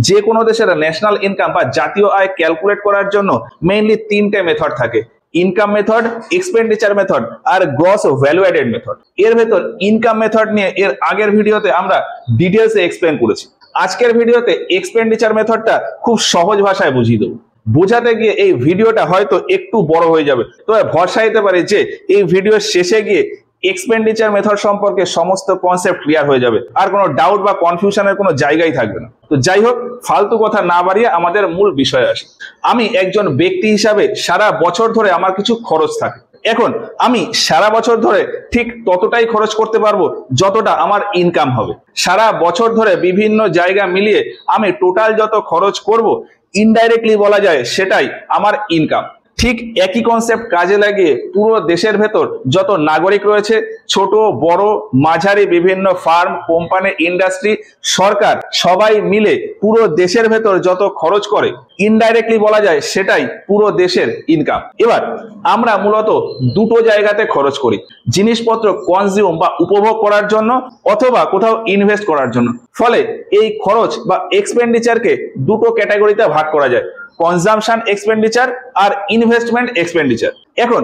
যে কোনো দেশের ন্যাশনাল ইনকাম বা জাতীয় আয় ক্যালকুলেট করার জন্য মেইনলি তিনটে মেথড থাকে: ইনকাম মেথড, এক্সপেন্ডিচার মেথড আর গ্রস ভ্যালু অ্যাডেড মেথড। এর ভেতর ইনকাম মেথড নিয়ে এর আগের ভিডিওতে আমরা ডিটেলসে এক্সপ্লেন করেছি। আজকের ভিডিওতে এক্সপেন্ডিচার মেথডটা খুব সহজ ভাষায় বুঝিয়ে দেবো। বোঝাতে গিয়ে এই ভিডিওটা হয়তো একটু বড় হয়ে যাবে, তবে ভরসা দিতে পারি যে এই ভিডিওর শেষে গিয়ে এক্সপেন্ডিচার মেথড সম্পর্কে সমস্ত কনসেপ্ট ক্লিয়ার হয়ে যাবে, আর কোনো ডাউট বা কনফিউশনের কোনো জায়গাই থাকবে না। তো যাই হোক, ফালতু কথা না বাড়িয়ে আমাদের মূল বিষয়ে আসি। আমি একজন ব্যক্তি হিসাবে সারা বছর ধরে আমার কিছু খরচ থাকে। এখন আমি সারা বছর ধরে ঠিক ততটাই খরচ করতে পারবো যতটা আমার ইনকাম হবে। সারা বছর ধরে বিভিন্ন জায়গা মিলিয়ে আমি টোটাল যত খরচ করব, ইনডাইরেক্টলি বলা যায় সেটাই আমার ইনকাম। ঠিক একই কনসেপ্ট কাজে লাগিয়ে পুরো দেশের ভেতর যত নাগরিক রয়েছে, ছোট বড় মাঝারি বিভিন্ন ফার্ম, কোম্পানি, ইন্ডাস্ট্রি, সরকার সবাই মিলে পুরো দেশের ভেতর যত খরচ করে, ইনডাইরেক্টলি বলা যায় সেটাই পুরো দেশের ইনকাম। এবার আমরা মূলত দুটো জায়গাতে খরচ করি: জিনিসপত্র কনজিউম বা উপভোগ করার জন্য, অথবা কোথাও ইনভেস্ট করার জন্য। ফলে এই খরচ বা এক্সপেন্ডিচারকে দুটো ক্যাটাগরিতে ভাগ করা যায়: কনজাম্পশন এক্সপেন্ডিচার আর ইনভেস্টমেন্ট এক্সপেন্ডিচার। এখন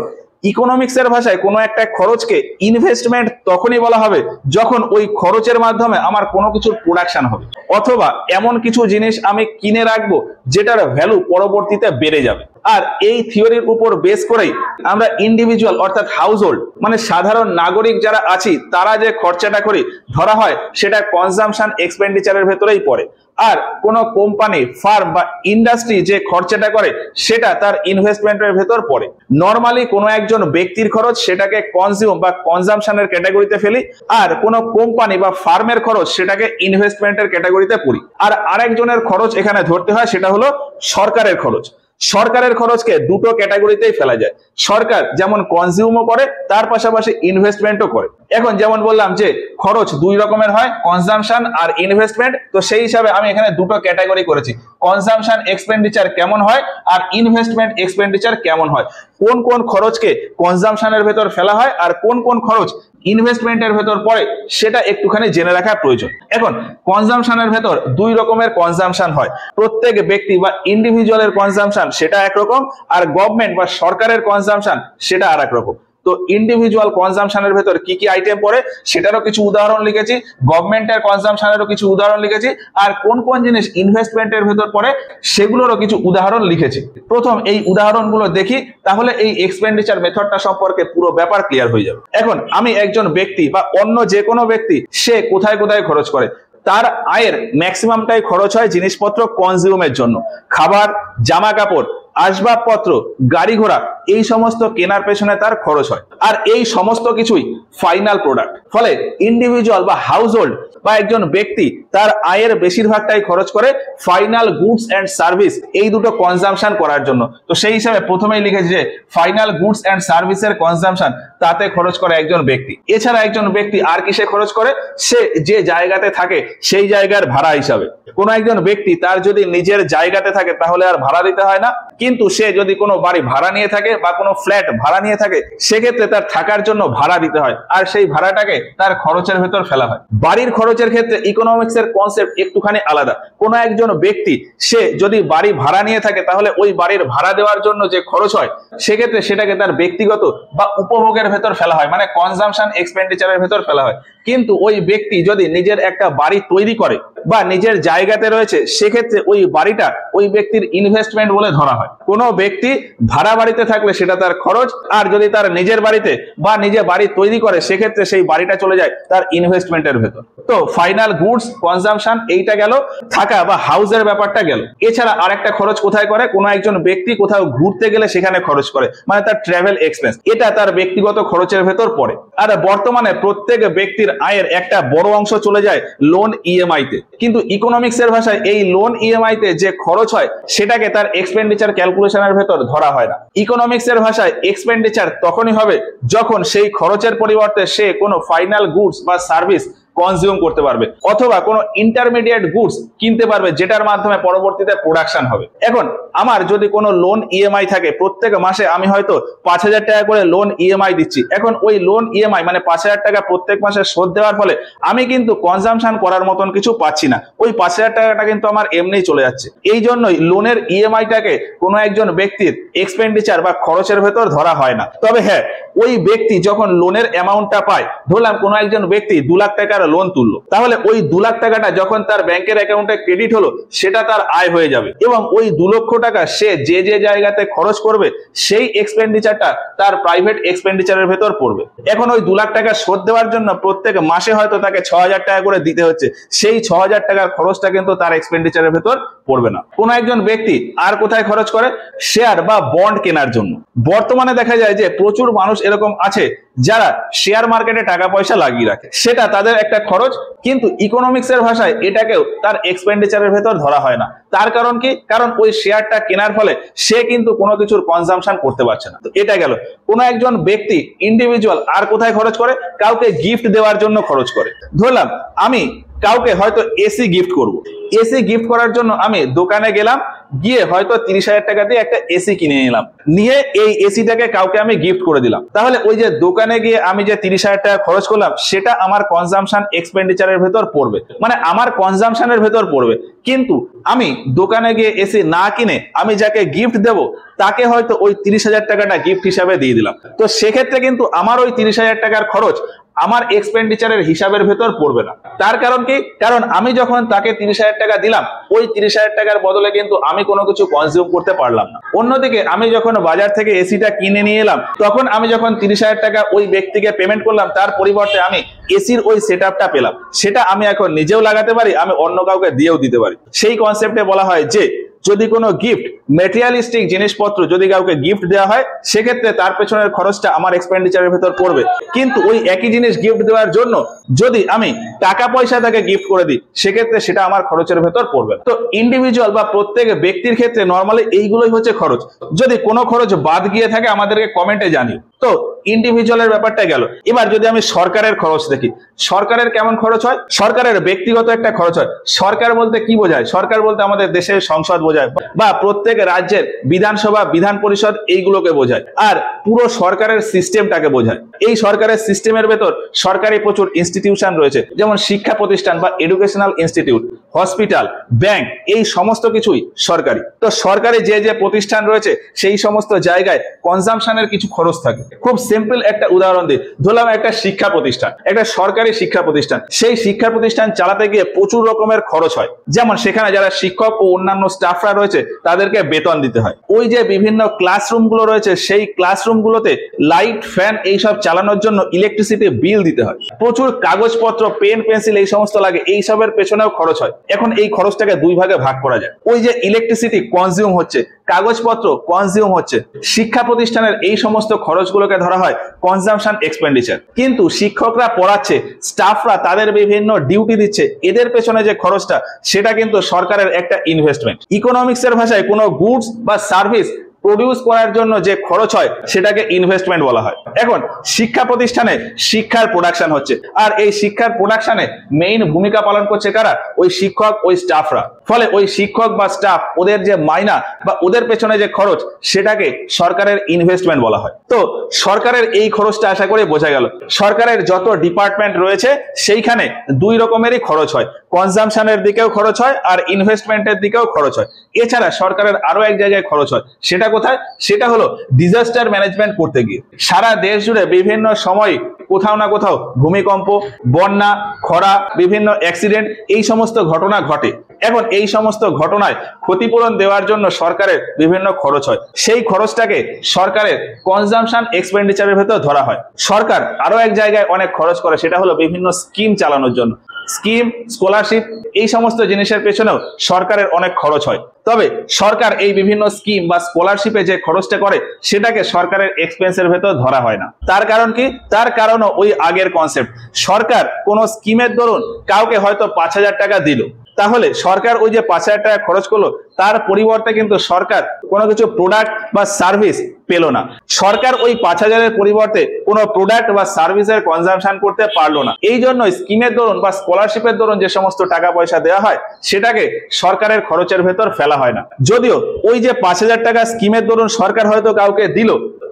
ইকোনমিক্সের ভাষায় কোনো একটা খরচকে ইনভেস্টমেন্ট তখনই বলা হবে যখন ওই খরচের মাধ্যমে আমার কোনো কিছুর প্রোডাকশন হবে, অথবা এমন কিছু জিনিস আমি কিনে রাখবো যেটার ভ্যালু পরবর্তীতে বেড়ে যাবে। আর এই থিওরির উপর বেস করেই আমরা ইন্ডিভিজুয়াল অর্থাৎ হাউস হোল্ড মানে সাধারণ নাগরিক যারা আছি তারা যে খরচাটা করি ধরা হয় সেটা কনজাম্পশন এক্সপেন্ডিচারের ভেতরেই পড়ে। আর কোনো কোম্পানি, ফার্ম বা ইন্ডাস্ট্রি যে খরচাটা করে সেটা তার ইনভেস্টমেন্টের ভেতর পড়ে। নর্মালি কোনো একজন ব্যক্তির খরচ সেটাকে কনজিউম বা কনজাম্পশনের ক্যাটাগরিতে ফেলি, আর কোনো কোম্পানি বা ফার্মের খরচ সেটাকে ইনভেস্টমেন্টের ক্যাটাগরিতে পড়ি। আর আরেকজনের খরচ এখানে ধরতে হয়, সেটা হলো সরকারের খরচ। সরকারের খরচকে দুটো ক্যাটাগরিতেই ফেলা যায়। সরকার যেমন কনজিউমও করে, তার পাশাপাশি ইনভেস্টমেন্টও করে। এখন যেমন বললাম যে খরচ দুই রকমের হয়, কনজাম্পশন আর ইনভেস্টমেন্ট। তো সেই হিসাবে আমি এখানে দুটো ক্যাটাগরি করেছি: কনজাম্পশন এক্সপেন্ডিচার কেমন হয় আর ইনভেস্টমেন্ট এক্সপেন্ডিচার কেমন হয়। কোন কোন খরচকে কনজাম্পশনের ভেতর ফেলা হয় আর কোন কোন খরচ ইনভেস্টমেন্টের ভেতর পড়ে সেটা একটুখানি জেনে রাখা প্রয়োজন। এখন কনজাম্পশনের ভেতর দুই রকমের কনজাম্পশন হয়। প্রত্যেক ব্যক্তি বা ইন্ডিভিজুয়ালের কনজাম্পশন সেটা একরকম, আর গভর্নমেন্ট বা সরকারের কনজাম্পশন সেটা আর এক রকম। তো ইন্ডিভিজুয়াল কনজাম্পশনের ভেতর কি কি আইটেম পড়ে সেটারও কিছু উদাহরণ লিখেছি, গভর্নমেন্টের কনজাম্পশনেরও কিছু উদাহরণ লিখেছি, আর কোন কোন জিনিস ইনভেস্টমেন্টের ভেতর পড়ে সেগুলোরও কিছু উদাহরণ লিখেছি। প্রথম এই উদাহরণগুলো দেখি, তাহলে এই এক্সপেন্ডিচার মেথডটা সম্পর্কে পুরো ব্যাপার ক্লিয়ার হয়ে যাবে। এখন আমি একজন ব্যক্তি বা অন্য যে কোনো ব্যক্তি, সে কোথায় কোথায় খরচ করে। তার আয়ের ম্যাক্সিমামটাই খরচ হয় জিনিসপত্র কনজিউমের জন্য। খাবার, জামা কাপড়, আসবাবপত্র, গাড়ি ঘোড়া, এই সমস্ত কেনার পেছনে তার খরচ হয়। আর এই সমস্ত কিছুই ফাইনাল প্রোডাক্ট। ফলে ইন্ডিভিজুয়াল বা হাউস হোল্ড বা একজন ব্যক্তি তার আয়ের বেশিরভাগটাই খরচ করে ফাইনাল গুডস এন্ড সার্ভিস, এই দুটো কনজাম্পশন করার জন্য। তো সেই হিসাবে প্রথমেই লিখেছি যে ফাইনাল গুডস এন্ড সার্ভিসের কনজাম্পশন, তাতে খরচ করে একজন ব্যক্তি। এছাড়া একজন ব্যক্তি আর কিসে খরচ করে? সে যে জায়গাতে থাকে সেই জায়গার ভাড়া হিসাবে। কোনো একজন ব্যক্তি তার যদি নিজের জায়গাতে থাকে তাহলে আর ভাড়া দিতে হয় না, কিন্তু সে যদি কোনো বাড়ি ভাড়া নিয়ে থাকে বা কোনো ফ্ল্যাট ভাড়া নিয়ে থাকে সেক্ষেত্রে তার থাকার জন্য ভাড়া দিতে হয়, আর সেই ভাড়াটাকে তার খরচের ভেতর ফেলা হয়। বাড়ির খরচের ক্ষেত্রে ইকোনমিক্সের কনসেপ্ট একটুখানি আলাদা। কোনো একজন ব্যক্তি সে যদি বাড়ি ভাড়া নিয়ে থাকে তাহলে ওই বাড়ির ভাড়া দেওয়ার জন্য যে খরচ হয় সেক্ষেত্রে সেটাকে তার ব্যক্তিগত বা উপভোগের ভেতর ফেলা হয়, মানে কনজাম্পশন এক্সপেন্ডিচারের ভেতর ফেলা হয়। কিন্তু ওই ব্যক্তি যদি নিজের একটা বাড়ি তৈরি করে বা নিজের জায়গাতে রয়েছে সেক্ষেত্রে ওই বাড়িটা ওই ব্যক্তির ইনভেস্টমেন্ট বলে ধরা হয়। কোনো ব্যক্তি ভাড়া বাড়িতে থাকলে সেটা তার খরচ, আর যদি তার নিজের বাড়িতে বা নিজে বাড়ি তৈরি করে সেক্ষেত্রে সেই বাড়িটা চলে যায় তার ইনভেস্টমেন্টের ভেতর। তো ফাইনাল গুডস, কনজাম্পশন এইটা গেল, থাকা বা হাউসের ব্যাপারটা গেল। এছাড়া আরেকটা খরচ কোথায় করে? কোনো একজন ব্যক্তি কোথাও ঘুরতে গেলে সেখানে খরচ করে, মানে তার ট্রাভেল এক্সপেন্স, এটা তার ব্যক্তিগত খরচের ভেতর পড়ে। আর বর্তমানে প্রত্যেক ব্যক্তির আয়ের একটা বড় অংশ চলে যায় লোন ইএমআই তে, কিন্তু ইকোনমিক্সের ভাষায় এই লোন ইএমআই তে যে খরচ হয় সেটাকে তার এক্সপেন্ডিচার ক্যালকুলেশনের ভেতর ধরা হয় না। ইকোনমিক্সের ভাষায় এক্সপেন্ডিচার তখনই হবে যখন সেই খরচের পরিবর্তে সে কোনো ফাইনাল গুডস বা সার্ভিস কনজিউম করতে পারবে, অথবা কোনো ইন্টারমিডিয়েট গুডস কিনতে পারবে যেটার মাধ্যমে পরবর্তীতে প্রোডাকশন হবে। এখন আমার যদি কোনো লোন ইএমআই থাকে, প্রত্যেক মাসে আমি হয়তো 5,000 টাকা করে লোন ইএমআই দিচ্ছি। এখন ওই লোন ইএমআই মানে 5,000 টাকা প্রত্যেক মাসে শোধ দেওয়ার ফলে আমি কিন্তু কনজামশন করার মতন কিছু পাচ্ছি না, ওই 5,000 টাকাটা কিন্তু আমার এমনিই চলে যাচ্ছে। এই জন্যই লোনের ইএমআইটাকে কোনো একজন ব্যক্তির এক্সপেন্ডিচার বা খরচের ভেতর ধরা হয় না। তবে হ্যাঁ, ওই ব্যক্তি যখন লোনের অ্যামাউন্টটা পায়, ধরলাম কোনো একজন ব্যক্তি 2 লাখ টাকার লোন তুললো, তাহলে ওই 2 লাখ টাকাটা যখন তার ব্যাংকের অ্যাকাউন্টে ক্রেডিট হলো, সেটা তার আয় হয়ে যাবে এবং ওই 2 লক্ষ টাকা সে যে যে জায়গাতে খরচ করবে সেই এক্সপেন্ডিচারটা তার প্রাইভেট এক্সপেন্ডিচারের ভেতর পড়বে। এখন ওই 2 লাখ টাকা শোধ দেওয়ার জন্য প্রত্যেক মাসে হয়তো তাকে 6,000 টাকা করে দিতে হচ্ছে, সেই 6,000 টাকার খরচটা কিন্তু তার এক্সপেন্ডিচারের ভেতর পড়বে না। কোনো একজন ব্যক্তি আর কোথায় খরচ করে? শেয়ার বা বন্ড কেনার জন্য। বর্তমানে দেখা যায় যে প্রচুর মানুষ এরকম আছে যারা শেয়ার মার্কেটে টাকা পয়সা লাগিয়ে রাখে, সেটা তাদের একটা খরচ, কিন্তু ইকোনমিক্স এর ভাষায় এটাকেও তার এক্সপেন্ডিচারের ভেতর ধরা হয় না। তার কারণ কি? কারণ ওই শেয়ারটা কেনার ফলে সে কিন্তু কোনো কিছুর কনজাম্পশন করতে পারছে না। তো এটা গেল। কোনো একজন ব্যক্তি ইন্ডিভিজুয়াল আর কোথায় খরচ করে? কাউকে গিফট দেওয়ার জন্য খরচ করে। ধরলাম আমি কাউকে হয়তো এসি গিফট করব, এসি গিফট করার জন্য আমি দোকানে গেলাম, গিয়ে হয়তো 30,000 টাকা দিয়ে একটা এসি কিনে নিলাম, নিয়ে এই এসিটাকে কাউকে আমি গিফট করে দিলাম। তাহলে ওই যে দোকানে গিয়ে আমি যে 30,000 টাকা খরচ করলাম, সেটা আমার কনজাম্পশন এক্সপেন্ডিচারের ভেতর পড়বে, মানে আমার কনজাম্পশনের ভেতর পড়বে। কিন্তু আমি দোকানে গিয়ে এসি না কিনে আমি যাকে গিফট দেব, তাকে হয়তো ওই 30,000 টাকাটা গিফট হিসাবে দিয়ে দিলাম। তো সেক্ষেত্রে কিন্তু আমার ওই 30,000 টাকার খরচ আমার এক্সপেন্ডিচারের হিসাবের ভেতর পড়বে না। তার কারণ কি? কারণ আমি যখন তাকে 30,000 টাকা দিলাম, ওই 30,000 টাকার বদলে কিন্তু আমি কোনো কিছু কনজিউম করতে পারলাম না। অন্যদিকে আমি যখন বাজার থেকে এসিটা কিনে নিয়ে এলাম, তখন আমি যখন 30,000 টাকা ওই ব্যক্তিকে পেমেন্ট করলাম, তার পরিবর্তে আমি এসির ওই সেটআপটা পেলাম, সেটা আমি এখন নিজেও লাগাতে পারি, আমি অন্য কাউকে দিয়েও দিতে পারি। সেই কনসেপ্টে বলা হয় যে যদি কোনো গিফট ম্যাটেরিয়ালিস্টিক জিনিসপত্র যদি কাউকে গিফট দেওয়া হয়, সেক্ষেত্রে তার পেছনের খরচটা আমার এক্সপেন্ডিচারের ভেতর পড়বে। কিন্তু ওই একই জিনিস গিফট দেওয়ার জন্য যদি আমি টাকা পয়সা তাকে গিফট করে দিই, সেক্ষেত্রে সেটা আমার খরচের ভেতর পড়বে। তো ইন্ডিভিজুয়াল বা প্রত্যেক ব্যক্তির ক্ষেত্রে নর্মালি এইগুলোই হচ্ছে খরচ। যদি কোনো খরচ বাদ গিয়ে থাকে আমাদেরকে কমেন্টে জানিও। তো ইন্ডিভিজুয়ালের ব্যাপারটা গেল। এবার যদি আমি সরকারের খরচ দেখি, সরকারের কেমন খরচ হয়? সরকারের ব্যক্তিগত একটা খরচ হয়। সরকার বলতে কি বোঝায়? সরকার বলতে আমাদের দেশের সংসদ বোঝায়, বা প্রত্যেক রাজ্যের বিধানসভা, বিধান পরিষদ, এইগুলোকে বোঝায়। আর পুরো সরকারের সিস্টেমটাকে বোঝায়। এই সরকারের সিস্টেমের ভেতর সরকারি প্রচুর ইনস্টিটিউশন রয়েছে, যেমন শিক্ষা প্রতিষ্ঠান বা এডুকেশনাল ইনস্টিটিউট, হসপিটাল, ব্যাংক, এই সমস্ত কিছুই সরকারি। তো সরকারি যে যে প্রতিষ্ঠান রয়েছে, সেই সমস্ত জায়গায় কনজাম্পশনের কিছু খরচ থাকে। খুব সিম্পল একটা উদাহরণ দিই, ধরলাম একটা শিক্ষা প্রতিষ্ঠান, একটা সরকারি শিক্ষা প্রতিষ্ঠান। সেই শিক্ষা প্রতিষ্ঠান চালাতে গিয়ে প্রচুর রকমের খরচ হয়। যেমন সেখানে যারা শিক্ষক ও অন্যান্য স্টাফরা রয়েছে, তাদেরকে বেতন দিতে হয়। ওই যে বিভিন্ন ক্লাসরুম গুলো রয়েছে, সেই ক্লাসরুম গুলোতে লাইট, ফ্যান এইসব চালানোর জন্য ইলেকট্রিসিটি বিল দিতে হয়। প্রচুর কাগজপত্র, পেন, পেন্সিল এই সমস্ত লাগে, এইসবের পেছনেও খরচ হয়। এখন এই খরচটাকে দুই ভাগে ভাগ করা যায়। ওই যে ইলেকট্রিসিটি কনজিউম হচ্ছে, কাগজপত্র কনজিউম হচ্ছে, শিক্ষা প্রতিষ্ঠানের এই সমস্ত খরচগুলোকে ধরা হয় কনজাম্পশন এক্সপেন্ডিচার। কিন্তু শিক্ষকরা পড়াচ্ছে, স্টাফরা তাদের বিভিন্ন ডিউটি দিচ্ছে, এদের পেছনে যে খরচটা, সেটা কিন্তু সরকারের একটা ইনভেস্টমেন্ট। ইকোনমিক্স এর ভাষায় কোনো গুডস বা সার্ভিস প্রডিউস করার জন্য যে খরচ হয়, সেটাকে ইনভেস্টমেন্ট বলা হয়। এখন শিক্ষা প্রতিষ্ঠানে শিক্ষার প্রোডাকশন হচ্ছে, আর এই শিক্ষার প্রোডাকশনে মেইন ভূমিকা পালন করছে কারা? ওই শিক্ষক, ওই স্টাফরা। ফলে ওই শিক্ষক বা স্টাফ, ওদের যে মাইনা বা ওদের পেছনে যে খরচ, সেটাকে সরকারের ইনভেস্টমেন্ট বলা হয়। তো সরকারের এই খরচটা আশা করে বোঝা গেল। সরকারের যত ডিপার্টমেন্ট রয়েছে, সেইখানে দুই রকমেরই খরচ হয়, কনজাম্পশনের দিকেও খরচ হয় আর ইনভেস্টমেন্টের দিকেও খরচ হয়। এছাড়া সরকারের আরো এক জায়গায় খরচ হয়, সেটা কোথায়? সেটা হলো ডিজাস্টার ম্যানেজমেন্ট করতে গিয়ে। সারা দেশ জুড়ে বিভিন্ন সময় কোথাও না কোথাও ভূমিকম্প, বন্যা, খরা, বিভিন্ন অ্যাক্সিডেন্ট, এই সমস্ত ঘটনা ঘটে। এখন এই সমস্ত ঘটনায় ক্ষতিপূরণ দেওয়ার জন্য সরকারের বিভিন্ন খরচ হয়। সেই খরচটাকে সরকারের কনজাম্পশন এক্সপেন্ডিচারের ভেতর ধরা হয়। সরকার আরো এক জায়গায় অনেক খরচ করে, সেটা হলো বিভিন্ন স্কিম চালানোর জন্য। স্কিম, স্কলারশিপ, এই সমস্ত জিনিসের পেছনেও সরকারের অনেক খরচ হয়। তবে সরকার এই বিভিন্ন স্কিম বা স্কলারশিপে যে খরচটা করে সেটাকে সরকারের এক্সপেন্সের ভেতর ধরা হয় না। তার কারণ কি? তার কারণও ওই আগের কনসেপ্ট। সরকার কোন স্কিমের দরুন কাউকে হয়তো 5,000 টাকা দিল, তাহলে সরকার ওই যে 5,000 টাকা খরচ করলো তার পরিবর্তে কিন্তু সরকার কোনো কিছু প্রোডাক্ট বা সার্ভিস পেল না। সরকার ওই 5,000-এর পরিবর্তে কোনো প্রোডাক্ট বা সার্ভিসের কনজাম্পশন করতে পারলো না। এই জন্য স্কিমের দরুন বা স্কলারশিপের দরুন যে সমস্ত টাকা পয়সা দেওয়া হয় সেটাকে সরকারের খরচের ভেতর ফেলা হয় না। যদিও ওই যে 5,000 টাকা স্কিমের দরুন সরকার হয়তো কাউকে দিল,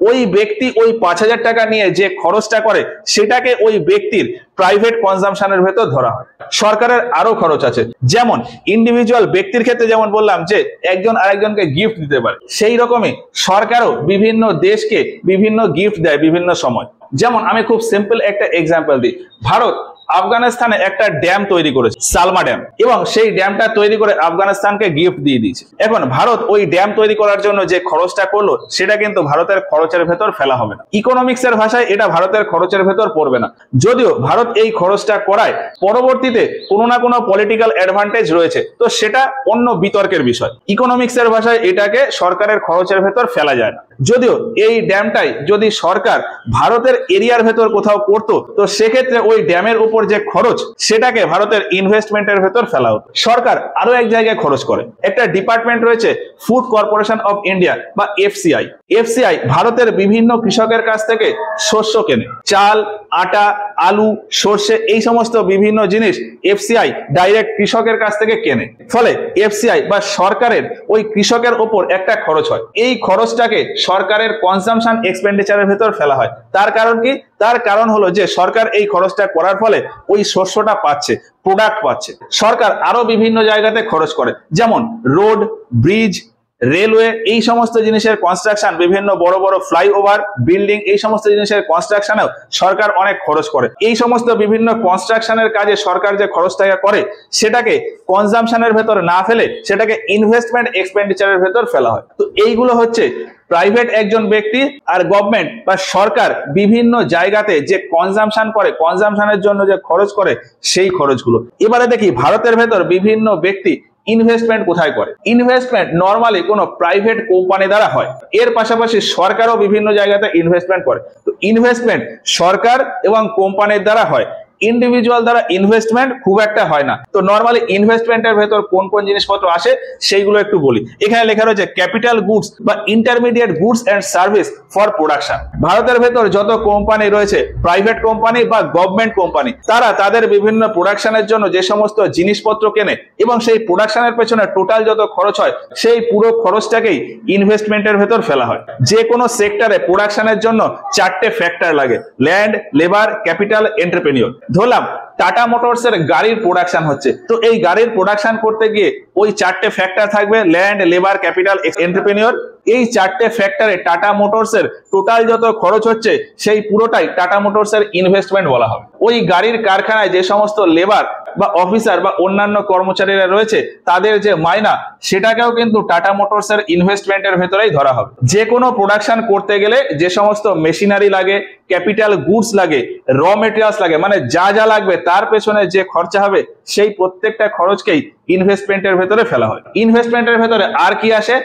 ওই ব্যক্তি ওই 5,000 টাকা নিয়ে যে খরচটা করে সেটাকে ওই ব্যক্তির প্রাইভেট কনজাম্পশনের ভেতর ধরা হয়। সরকারের আরো খরচ আছে, যেমন ইন্ডিভিজুয়াল ব্যক্তির ক্ষেত্রে যেমন বললাম যে একজন আরেকজনকে গিফট দিতে পারে, সেই রকমই সরকারও বিভিন্ন দেশকে বিভিন্ন গিফট দেয় বিভিন্ন সময়। যেমন আমি খুব সিম্পল একটা এক্সাম্পল দিই। ভারত আফগানিস্তানে একটা ড্যাম তৈরি করেছে, সালমা ড্যাম, এবং সেই ড্যামটা তৈরি করে আফগানিস্তানকে গিফট দিয়ে দিয়েছে। এখন ভারত ওই ড্যাম তৈরি করার জন্য যে খরচটা করলো সেটা কিন্তু ভারতের খরচের ভেতর ফেলা হবে না। ইকোনমিক্সের ভাষায় এটা ভারতের খরচের ভেতর পড়বে না। যদিও ভারত এই খরচটা করায় পরবর্তীতে কোনো না কোনো পলিটিক্যাল অ্যাডভান্টেজ রয়েছে, তো সেটা অন্য বিতর্কের বিষয়। ইকোনমিক্সের ভাষায় এটাকে সরকারের খরচের ভেতর ফেলা যায় না। যদিও এই ড্যামটাই যদি সরকার ভারতের এরিয়ার ভেতর কোথাও করতো, তো সেক্ষেত্রে ওই ড্যামের উপর যে খরচ সেটাকে ভারতের ইনভেস্টমেন্টের ভেতর ফেলা হতো। সরকার আরো এক জায়গায় খরচ করে, একটা ডিপার্টমেন্ট রয়েছে ফুড কর্পোরেশন অফ ইন্ডিয়া বা এফসিআই। এফসিআই ভারতের বিভিন্ন কৃষকের কাছ থেকে শস্য কেনে, চাল, আটা, আলু, সর্ষে, এই সমস্ত বিভিন্ন জিনিস এফসিআই ডাইরেক্ট কৃষকের কাছ থেকে কেনে। ফলে এফসিআই বা সরকারের ওই কৃষকের উপর একটা খরচ হয়। এই খরচটাকে সরকারের কনজাম্পশন এক্সপেন্ডিচারের ভেতর ফেলা হয়। তার কারণ কি? তার কারণ হলো যে সরকার এই খরচটা করার ফলে ওই শস্যটা পাচ্ছে, প্রোডাক্ট পাচ্ছে। সরকার আরো বিভিন্ন জায়গাতে খরচ করে, যেমন রোড, ব্রিজ, রেলওয়ে, এই সমস্ত জিনিসের কনস্ট্রাকশন, বিভিন্ন বড় বড় ফ্লাইওভার, বিল্ডিং, এই সমস্ত জিনিসের কনস্ট্রাকশনেও সরকার অনেক খরচ করে। এই সমস্ত বিভিন্ন কনস্ট্রাকশনের কাজে সরকার যে খরচটা করে সেটাকে কনজাম্পশনের ভেতর না ফেলে সেটাকে ইনভেস্টমেন্ট এক্সপেন্ডিচারের ভেতর ফেলা হয়। তো এইগুলো হচ্ছে প্রাইভেট একজন ব্যক্তি আর গভর্নমেন্ট বা সরকার বিভিন্ন জায়গাতে যে কনজাম্পশন করে, কনজাম্পশনের জন্য যে খরচ করে সেই খরচগুলো। এবারে দেখি ভারতের ভেতর বিভিন্ন ব্যক্তি ইনভেস্টমেন্ট কোথায় করে। ইনভেস্টমেন্ট নরমালি কোনো প্রাইভেট কোম্পানি দ্বারা হয়, এর পাশাপাশি সরকারও বিভিন্ন জায়গাতে ইনভেস্টমেন্ট করে। তো ইনভেস্টমেন্ট সরকার এবং কোম্পানির দ্বারা হয়, ইন্ডিভিজুয়াল দ্বারা ইনভেস্টমেন্ট খুব একটা হয় না। তো নরমালি ইনভেস্টমেন্টের ভেতর কোন কোন জিনিসপত্র আসে সেইগুলো একটু বলি। এখানে লেখা রয়েছে ক্যাপিটাল গুডস বা intermediate goods and service for production. ভারতের ভেতর যত কোম্পানি রয়েছে, প্রাইভেট কোম্পানি বা গভর্নমেন্ট কোম্পানি, তারা তাদের বিভিন্ন প্রোডাকশনের জন্য যে সমস্ত জিনিসপত্র কেনে এবং সেই প্রোডাকশনের পেছনে টোটাল যত খরচ হয় সেই পুরো খরচটাকেই ইনভেস্টমেন্টের ভেতর ফেলা হয়। যে কোনো সেক্টরে প্রোডাকশনের জন্য 4টে ফ্যাক্টর লাগে: ল্যান্ড, লেবার, ক্যাপিটাল, এন্টারপ্রেনিউর। ধরলাম টাটা মোটরস এর গাড়ির প্রোডাকশন হচ্ছে, তো এই গাড়ির প্রোডাকশন করতে গিয়ে ওই 4টে ফ্যাক্টর থাকবে: ল্যান্ড, লেবার, ক্যাপিটাল, এন্টারপ্রেনিউর। এই 4টে ফ্যাক্টরে টাটা মোটরস এর টোটাল যত খরচ হচ্ছে সেই পুরোটাই টাটা মোটরস এর ইনভেস্টমেন্ট বলা হবে। ওই গাড়ির কারখানায় যে সমস্ত লেবার বা অফিসার বা অন্যান্য কর্মচারীরা রয়েছে তাদের যে মাইনা, সেটাকেও কিন্তু টাটা মোটরস এর ইনভেস্টমেন্টের ভেতরেই ধরা হবে। যে কোনো প্রোডাকশন করতে গেলে যে সমস্ত মেশিনারি লাগে, ক্যাপিটাল গুডস লাগে, র মেটেরিয়ালস লাগে, মানে যা যা লাগবে তার পেছনে যে খরচা হবে সেই প্রত্যেকটা খরচকেই ইনভেস্টমেন্টের ভেতরে ফেলা হয়। ইনভেস্টমেন্টের ভেতরে আর কি আসে?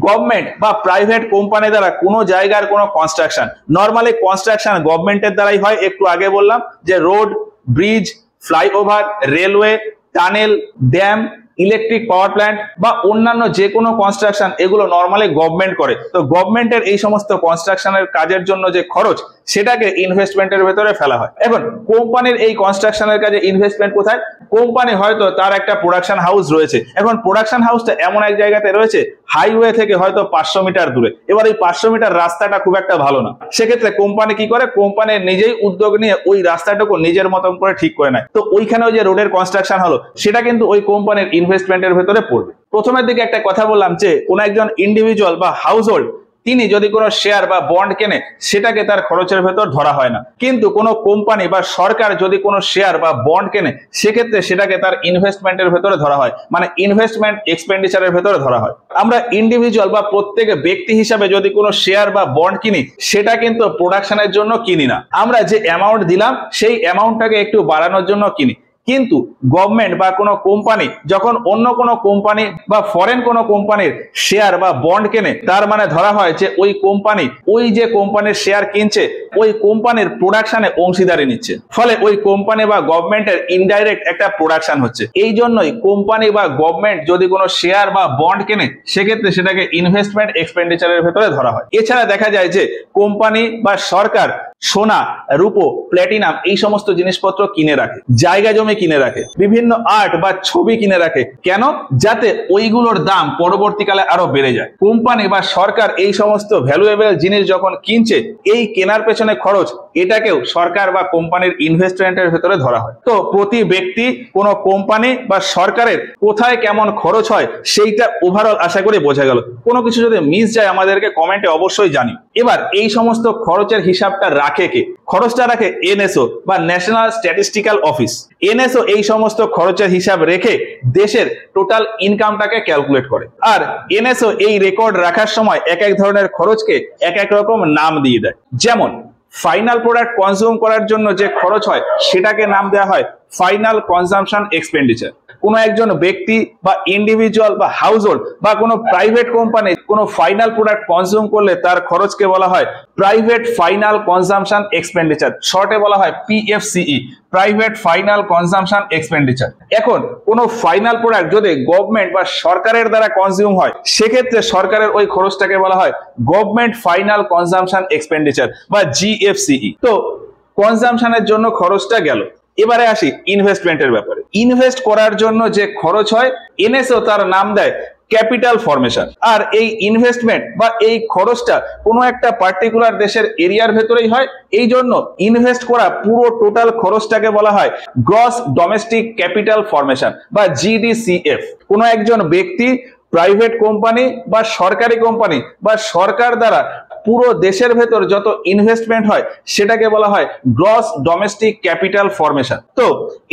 গভর্নমেন্ট বা প্রাইভেট কোম্পানি দ্বারা কোনো জায়গার কোনো কনস্ট্রাকশন। নরমালি কনস্ট্রাকশন গভর্নমেন্টের দ্বারাই হয়। একটু আগে বললাম যে road, bridge, flyover, railway, tunnel, dam, electric power plant বা অন্যান্য যে কোনো কনস্ট্রাকশন, এগুলো নরমালি গভর্নমেন্ট করে। তো গভর্নমেন্টের এই সমস্ত কনস্ট্রাকশনের কাজের জন্য যে খরচ সেটাকে ইনভেস্টমেন্টের ভেতরে ফেলা হয়। এখন কোম্পানির এই কনস্ট্রাকশনের কাজে ইনভেস্টমেন্ট কোথায়? কোম্পানি হয়তো তার একটা প্রোডাকশন হাউস রয়েছে, এখন প্রোডাকশন হাউসটা এমন এক জায়গাতে রয়েছে হাইওয়ে থেকে হয়তো 500 মিটার দূরে। এবার এই 500 মিটার রাস্তাটা খুব একটা ভালো না, সেক্ষেত্রে কোম্পানি কি করে? কোম্পানি নিজেই উদ্যোগ নিয়ে ওই রাস্তাটাকে নিজের মতন করে ঠিক করে নেয়। তো ওইখানেও যে রোডের কনস্ট্রাকশন হলো সেটা কিন্তু ওই কোম্পানির ইনভেস্টমেন্টের ভেতরে পড়বে। প্রথমের দিকে একটা কথা বললাম যে কোন একজন ইন্ডিভিজুয়াল বা হাউস হোল্ড তিনি যদি কোনো শেয়ার বা বন্ড কেনে সেটাকে তার খরচের ভেতর ধরা হয় না, কিন্তু কোনো কোম্পানি বা সরকার যদি কোনো শেয়ার বা বন্ড কেনে সেক্ষেত্রে সেটাকে তার ইনভেস্টমেন্টের ভেতরে ধরা হয়, মানে ইনভেস্টমেন্ট এক্সপেন্ডিচারের ভেতরে ধরা হয়। আমরা ইন্ডিভিজুয়াল বা প্রত্যেক ব্যক্তি হিসাবে যদি কোনো শেয়ার বা বন্ড কিনি সেটা কিন্তু প্রোডাকশনের জন্য কিনি না, আমরা যে অ্যামাউন্ট দিলাম সেই অ্যামাউন্টটাকে একটু বাড়ানোর জন্য কিনি। কিন্তু গভর্নমেন্ট বা কোনো কোম্পানি যখন অন্য কোনো কোম্পানি বা ফরেন কোনো কোম্পানির শেয়ার বা বন্ড কেনে, তার মানে ধরা হয় যে ওই কোম্পানি ওই যে কোম্পানির শেয়ার কিনছে ওই কোম্পানির প্রোডাকশনে অংশীদারি নিচ্ছে, ফলে ওই কোম্পানি বা গভর্নমেন্টের ইনডাইরেক্ট একটা প্রোডাকশন হচ্ছে। এই জন্যই কোম্পানি বা গভর্নমেন্ট যদি কোনো শেয়ার বা বন্ড কেনে সেক্ষেত্রে সেটাকে ইনভেস্টমেন্ট এক্সপেন্ডিচারের ভেতরে ধরা হয়। এছাড়া দেখা যায় যে কোম্পানি বা সরকার সোনা, রূপো, প্ল্যাটিনাম এই সমস্ত জিনিসপত্র কিনে রাখে, জায়গা জমি কিনে রাখে, বিভিন্ন আর্ট বা ছবি কিনে রাখে। কেন? যাতে ওইগুলোর দাম পরবর্তীকালে আরো বেড়ে যায়। কোম্পানি বা সরকার এই সমস্ত ভ্যালুয়েবল জিনিস যখন কিনছে, এই কেনার পেছনে খরচ, এটাকেও সরকার বা কোম্পানির ইনভেস্টমেন্টের ভেতরে ধরা হয়। তো প্রতি ব্যক্তি, কোনো কোম্পানি বা সরকারের কোথায় কেমন খরচ হয় সেইটা ওভারঅল আশা করি বোঝা গেল। কোনো কিছু যদি মিস যায় আমাদেরকে কমেন্টে অবশ্যই জানিও। এবার এই সমস্ত খরচের হিসাবটা রাখে কে? খরচটা রাখে এনএসও বা ন্যাশনাল স্ট্যাটিস্টিক্যাল অফিস। এনএসও এই সমস্ত খরচের হিসাব রেখে দেশের টোটাল ইনকামটাকে ক্যালকুলেট করে। আর এনএসও এই রেকর্ড রাখার সময় এক এক ধরনের খরচকে এক এক রকম নাম দিয়ে দেয়। যেমন ফাইনাল প্রোডাক্ট কনজিউম করার জন্য যে খরচ হয় সেটাকে নাম দেওয়া হয় ফাইনাল কনজাম্পশন এক্সপেন্ডিচার। কোনো একজন ব্যক্তি বা ইন্ডিভিজুয়াল বা হাউসহোল্ড বা কোনো প্রাইভেট কোম্পানি কোনো ফাইনাল প্রোডাক্ট কনজিউম করলে তার খরচকে বলা হয় প্রাইভেট ফাইনাল কনজাম্পশন এক্সপেন্ডিচার, শর্টে বলা হয় পিএফসিই, প্রাইভেট ফাইনাল কনজাম্পশন এক্সপেন্ডিচার। এখন কোনো ফাইনাল প্রোডাক্ট যদি গভর্নমেন্ট বা সরকারের দ্বারা কনজিউম হয় সেক্ষেত্রে সরকারের ওই খরচটাকে বলা হয় গভর্নমেন্ট ফাইনাল কনজাম্পশন এক্সপেন্ডিচার বা জিএফসিই। তো কনজাম্পশনের জন্য খরচটা গেল। এবারে আসি ইনভেস্টমেন্টের ব্যাপারে। ইনভেস্ট করার জন্য যে খরচ হয় এনএসও তার নাম দেয় ক্যাপিটাল ফরমেশন। আর এই ইনভেস্টমেন্ট বা এই খরচটা কোনো একটা পার্টিকুলার দেশের এরিয়ার ভেতরেই হয়। এই জন্য ইনভেস্ট করা পুরো টোটাল খরচটাকে বলা হয় গ্রস ডোমেস্টিক ক্যাপিটাল ফরমেশন বা জিডিসিএফ। কোনো একজন ব্যক্তি, প্রাইভেট কোম্পানি বা সরকারি কোম্পানি বা সরকার দ্বারা পুরো দেশের ভেতর যত ইনভেস্টমেন্ট হয় সেটাকে বলা হয় গ্রস ডোমেস্টিক ক্যাপিটাল ফরমেশন। তো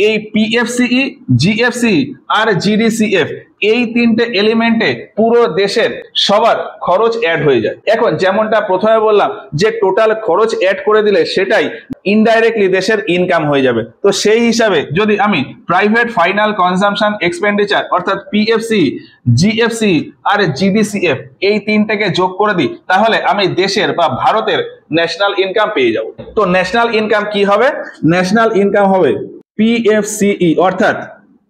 এই পিএফসিই, জিএফসিই আর জিডিসিএফ এই তিনটে এলিমেন্টে পুরো দেশের সবার খরচ অ্যাড হয়ে যায়। এখন যেমনটা প্রথমে বললাম যে টোটাল খরচ অ্যাড করে দিলে সেটাই ইনডাইরেক্টলি দেশের ইনকাম হয়ে যাবে। তো সেই হিসাবে যদি আমি প্রাইভেট ফাইনাল কনজাম্পশন এক্সপেন্ডিচার অর্থাৎ পিএফসি, জিএফসি আর জিডিসিএফ এই তিনটাকে যোগ করে দিই তাহলে আমি দেশের বা ভারতের ন্যাশনাল ইনকাম পেয়ে যাব। তো ন্যাশনাল ইনকাম কি হবে? ন্যাশনাল ইনকাম হবে পিএফসিই অর্থাৎ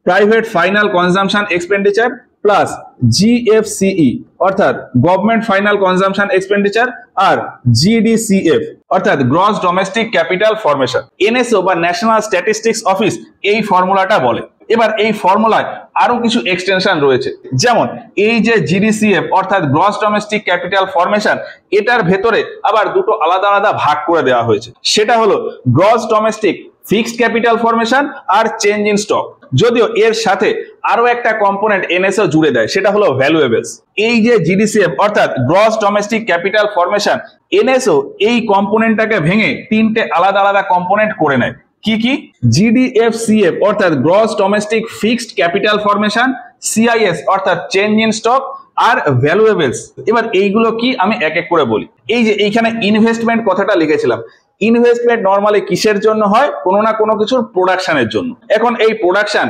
private final consumption expenditure plus GFCE অর্থাৎ গভর্নমেন্ট ফাইনাল কনজাম্পশন এক্সপেন্ডিচার আর জিডিসিএফ অর্থাৎ gross domestic capital formation. NSO বা ন্যাশনাল স্ট্যাটিস্টিক্স অফিস এই ফর্মুলাটা বলে। এবার এই ফর্মুলায় আরো কিছু এক্সটেনশন রয়েছে, যেমন এই যে জিডিসিএফ অর্থাৎ গ্রস ডোমেস্টিক ক্যাপিটাল ফরমেশন, এটার ভেতরে আবার দুটো আলাদা আলাদা ভাগ করে দেওয়া হয়েছে। সেটা হলো gross domestic fixed capital formation আর চেঞ্জ ইন স্টক। যদিও এর সাথে আরো একটা কম্পোনেন্ট এনএসও জুড়ে দেয়, সেটা হলো ভ্যালুয়েবলস। এই যে জিডিসিএফ অর্থাৎ gross domestic capital formation, NSO এই কম্পোনেন্টটাকে ভেঙে তিনটে আলাদা আলাদা কম্পোনেন্ট করে নেয়। কি কি? জিডিএফসিএফ অর্থাৎ gross domestic fixed capital formation, CIS অর্থাৎ চেঞ্জ ইন স্টক আর ভ্যালুয়েবলস। এবার এইগুলো কি আমি এক এক করে বলি। এই যে এইখানে ইনভেস্টমেন্ট কথাটা লিখেছিলাম, ইনভেস্টমেন্ট নরমালি কিসের জন্য হয়? কোনো না কোনো কিছুর প্রোডাকশনের জন্য। এখন এই প্রোডাকশন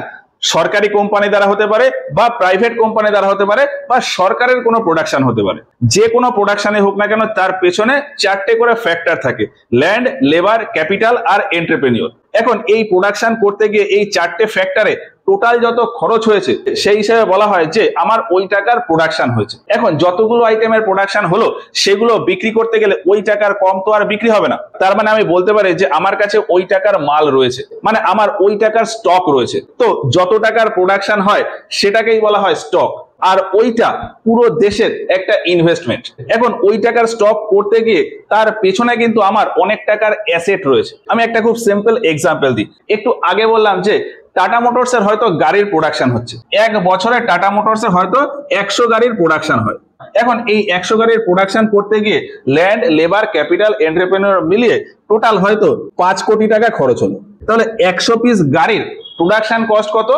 সরকারি কোম্পানি দ্বারা হতে পারে বা প্রাইভেট কোম্পানি দ্বারা হতে পারে বা সরকারের কোনো প্রোডাকশন হতে পারে। যে কোনো প্রোডাকশনে হোক না কেন তার পেছনে চারটে করে ফ্যাক্টর থাকে, ল্যান্ড, লেবার, ক্যাপিটাল আর এন্টারপ্রেনিউর। এখন এই প্রোডাকশন করতে গিয়ে এই চারটে ফ্যাক্টরে টোটাল যত খরচ হয়েছে সেই হিসেবে বলা হয় যে আমার ওই টাকার প্রোডাকশন হয়েছে। এখন যতগুলো আইটেমের প্রোডাকশন হলো সেগুলো বিক্রি করতে গেলে ওই টাকার কম তো আর বিক্রি হবে না। তার মানে আমি বলতে পারি যে আমার কাছে ওই টাকার মাল রয়েছে, মানে আমার ওই টাকার স্টক রয়েছে। তো যত টাকার প্রোডাকশন হয় সেটাকেই বলা হয় স্টক, আর ওইটা পুরো দেশের একটা ইনভেস্টমেন্ট। এখন ওই টাকার স্টক করতে গিয়ে তার পেছনে কিন্তু আমার অনেক টাকার অ্যাসেট রয়েছে। আমি একটা খুব সিম্পল এক্সাম্পল দিই। একটু আগে বললাম যে টাটা মোটরসের হয়তো গাড়ির প্রোডাকশন হচ্ছে, এক বছরে টাটা মোটরসের হয়তো 100 গাড়ির প্রোডাকশন হয়। এখন এই 100 গাড়ির প্রোডাকশন করতে গিয়ে ল্যান্ড, লেবার, ক্যাপিটাল, এন্টারপ্রেনিউর মিলিয়ে টোটাল হয়তো 5 কোটি টাকা খরচ হলো। তাহলে 100 পিস গাড়ির প্রোডাকশন কস্ট কত?